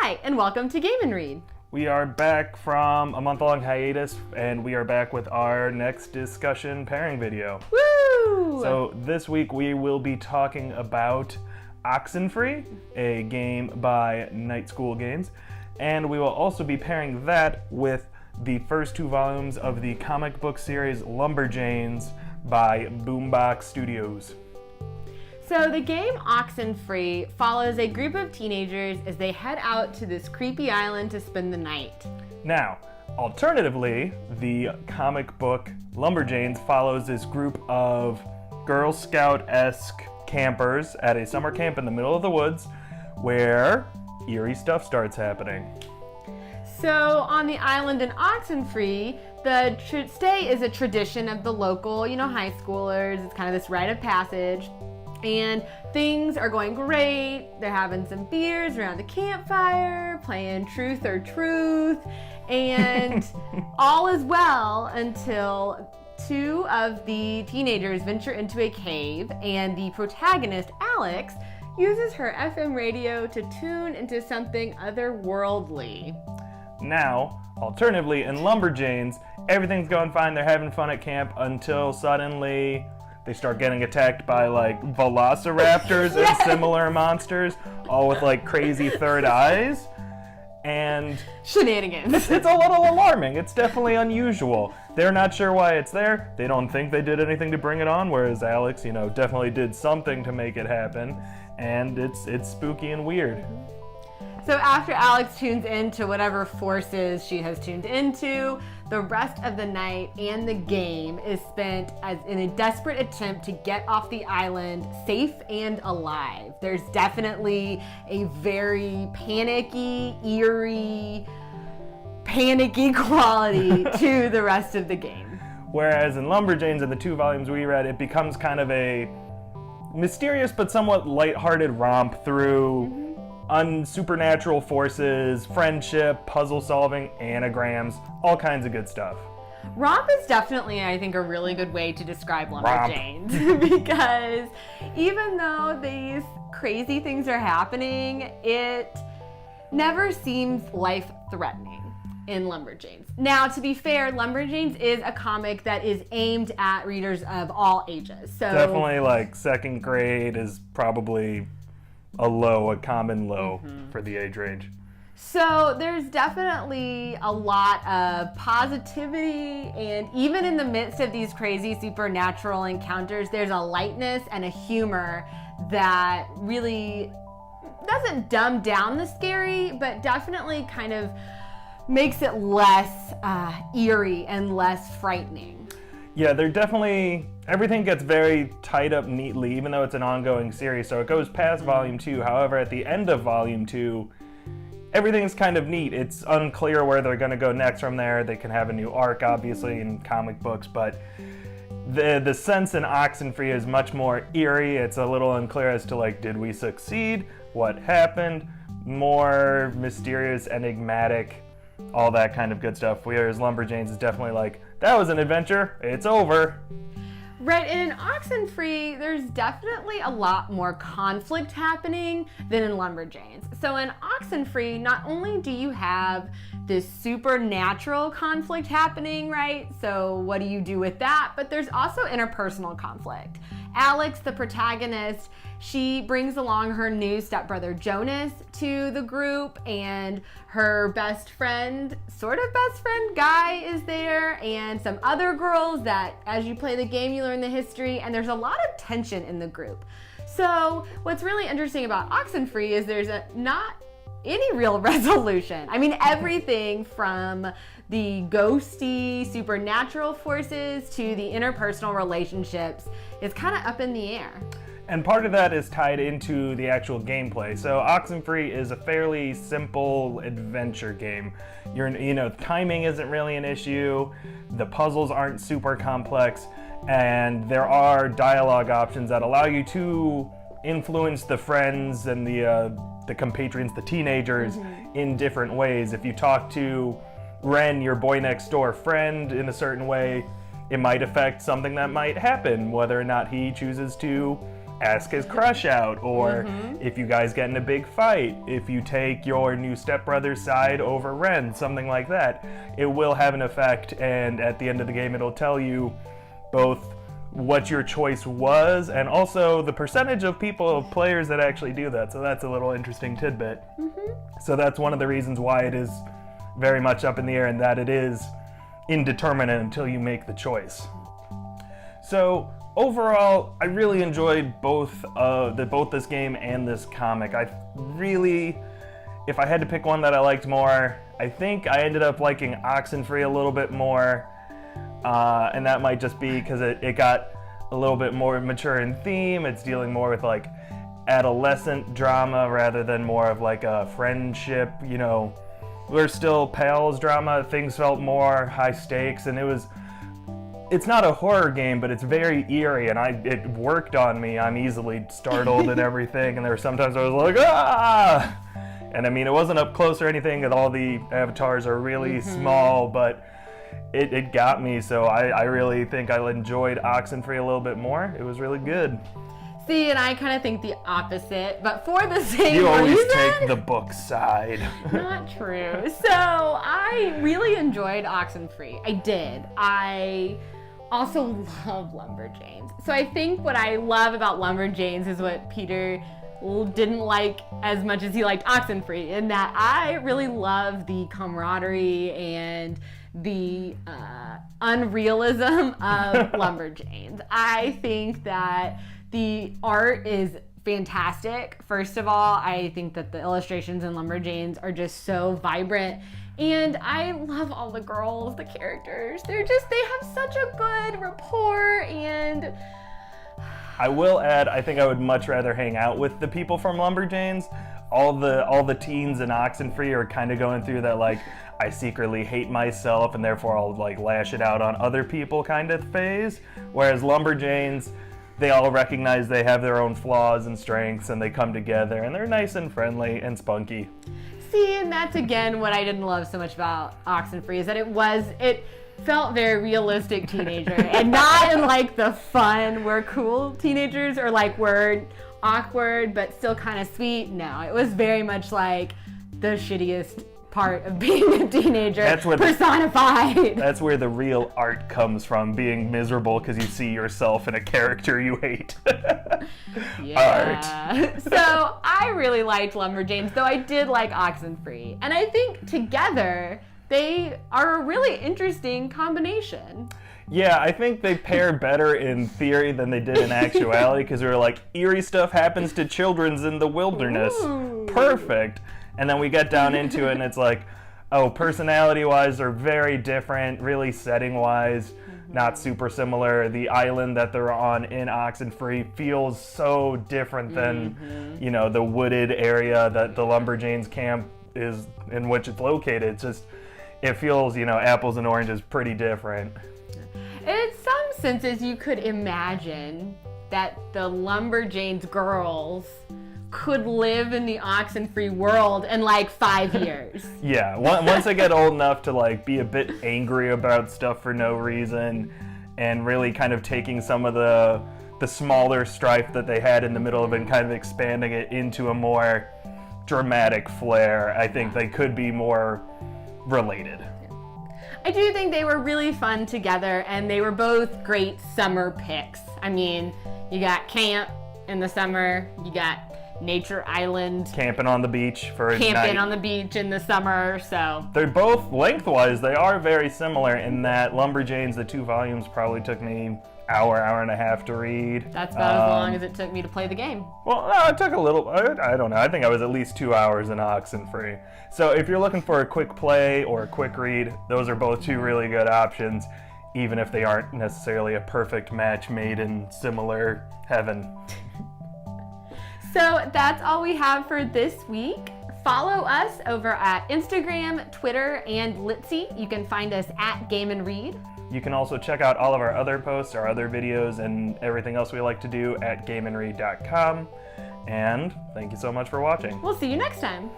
Hi, and welcome to Game & Read. We are back from a month-long hiatus, and we are back with our next discussion pairing video. Woo! So this week we will be talking about Oxenfree, a game by Night School Games, and we will also be pairing that with the first two volumes of the comic book series Lumberjanes by Boombox Studios. So the game Oxenfree follows a group of teenagers as they head out to this creepy island to spend the night. Now, alternatively, the comic book Lumberjanes follows this group of Girl Scout-esque campers at a summer camp in the middle of the woods where eerie stuff starts happening. So on the island in Oxenfree, the stay is a tradition of the local, high schoolers. It's kind of this rite of passage. And things are going great. They're having some beers around the campfire, playing Truth or Truth, and all is well until two of the teenagers venture into a cave, and the protagonist, Alex, uses her FM radio to tune into something otherworldly. Now, alternatively, in Lumberjanes, everything's going fine. They're having fun at camp until suddenly they start getting attacked by velociraptors and similar monsters, all with crazy third eyes. And shenanigans. It's a little alarming. It's definitely unusual. They're not sure why it's there. They don't think they did anything to bring it on, whereas Alex, definitely did something to make it happen. And it's spooky and weird. So after Alex tunes into whatever forces she has tuned into, the rest of the night and the game is spent in a desperate attempt to get off the island safe and alive. There's definitely a very panicky, eerie, panicky quality to the rest of the game. Whereas in Lumberjanes, in the two volumes we read, it becomes kind of a mysterious but somewhat lighthearted romp through unsupernatural forces, friendship, puzzle solving, anagrams, all kinds of good stuff. Romp is definitely, I think, a really good way to describe Lumberjanes because even though these crazy things are happening, it never seems life-threatening in Lumberjanes. Now, to be fair, Lumberjanes is a comic that is aimed at readers of all ages. So definitely second grade is probably a common low for the age range. So there's definitely a lot of positivity, and even in the midst of these crazy supernatural encounters, there's a lightness and a humor that really doesn't dumb down the scary, but definitely kind of makes it less eerie and less frightening. Yeah, everything gets very tied up neatly, even though it's an ongoing series, so it goes past Volume 2. However, at the end of Volume 2, everything's kind of neat. It's unclear where they're going to go next from there. They can have a new arc, obviously, in comic books, but the sense in Oxenfree is much more eerie. It's a little unclear as to, did we succeed? What happened? More mysterious, enigmatic, all that kind of good stuff. Whereas Lumberjanes is definitely that was an adventure, it's over. Right, and in Oxenfree, there's definitely a lot more conflict happening than in Lumberjanes. So in Oxenfree, not only do you have this supernatural conflict happening, right? So what do you do with that? But there's also interpersonal conflict. Alex, the protagonist, she brings along her new stepbrother Jonas to the group, and her best friend, sort of best friend guy, is there, and some other girls that as you play the game you learn the history, and there's a lot of tension in the group. So what's really interesting about Oxenfree is there's not any real resolution. I mean, everything from the ghosty supernatural forces to the interpersonal relationships is kind of up in the air. And part of that is tied into the actual gameplay. So Oxenfree is a fairly simple adventure game. Timing isn't really an issue, the puzzles aren't super complex, and there are dialogue options that allow you to influence the friends and the compatriots, the teenagers, in different ways. If you talk to Ren, your boy next door friend, in a certain way, it might affect something that might happen, whether or not he chooses to ask his crush out, or if you guys get in a big fight, if you take your new stepbrother's side over Ren, something like that, it will have an effect, and at the end of the game it'll tell you both what your choice was and also the percentage of players that actually do that. So that's a little interesting tidbit. So that's one of the reasons why it is very much up in the air, and that it is indeterminate until you make the choice. So overall, I really enjoyed both this game and this comic. If I had to pick one that I liked more, I think I ended up liking Oxenfree a little bit more, and that might just be because it got a little bit more mature in theme. It's dealing more with like adolescent drama rather than more of like a friendship, you know. We're still pals drama. Things felt more high stakes, and it's not a horror game, but it's very eerie, and it worked on me. I'm easily startled and everything, and there were sometimes I was like, ah! And I mean, it wasn't up close or anything, and all the avatars are really small, but it got me, so I really think I enjoyed Oxenfree a little bit more. It was really good. See, and I kind of think the opposite, but for the same reason. You always take the book side. Not true. So I really enjoyed Oxenfree. I did. I also love Lumberjanes. So I think what I love about Lumberjanes is what Peter didn't like as much as he liked Oxenfree, in that I really love the camaraderie and the unrealism of Lumberjanes. I think that the art is fantastic. First of all, I think that the illustrations in Lumberjanes are just so vibrant, and I love all the girls, the characters. They have such a good rapport, and I will add, I think I would much rather hang out with the people from Lumberjanes. All the teens in Oxenfree are kind of going through that, like, I secretly hate myself and therefore I'll like lash it out on other people kind of phase. Whereas Lumberjanes, they all recognize they have their own flaws and strengths, and they come together, and they're nice and friendly and spunky. See, and that's again what I didn't love so much about Oxenfree, is that it felt very realistic teenager, and not in like the fun, we're cool teenagers, or like we're awkward but still kind of sweet. No, it was very much like the shittiest part of being a teenager personified. That's where the real art comes from, being miserable because you see yourself in a character you hate. Yeah. Art. So I really liked Lumberjanes, though I did like Oxenfree. And I think together they are a really interesting combination. Yeah, I think they pair better in theory than they did in actuality, because we were like, eerie stuff happens to children in the wilderness. Ooh. Perfect. And then we get down into it, and it's like, oh, personality-wise, they're very different. Really, setting-wise, not super similar. The island that they're on in Oxenfree feels so different than, you know, the wooded area that the Lumberjanes camp is, in which it's located. It's just, it feels, you know, apples and oranges, pretty different. In some senses, you could imagine that the Lumberjanes girls could live in the Oxenfree world in like 5 years. Yeah, once they get old enough to like be a bit angry about stuff for no reason, and really kind of taking some of the smaller strife that they had in the middle of it and kind of expanding it into a more dramatic flair, I think they could be more related. I do think they were really fun together, and they were both great summer picks. I mean, you got camp in the summer, you got Nature Island. Camping on the beach for a night. Camping on the beach in the summer, so. They're both, lengthwise, they are very similar in that Lumberjanes, the 2 volumes, probably took me hour and a half to read. That's about as long as it took me to play the game. Well, no, it took a little, I don't know, I think I was at least 2 hours in Oxenfree. So if you're looking for a quick play or a quick read, those are both 2 really good options, even if they aren't necessarily a perfect match made in similar heaven. So that's all we have for this week. Follow us over at Instagram, Twitter, and Litzy. You can find us at Game and Read. You can also check out all of our other posts, our other videos, and everything else we like to do at gameandread.com. And thank you so much for watching. We'll see you next time.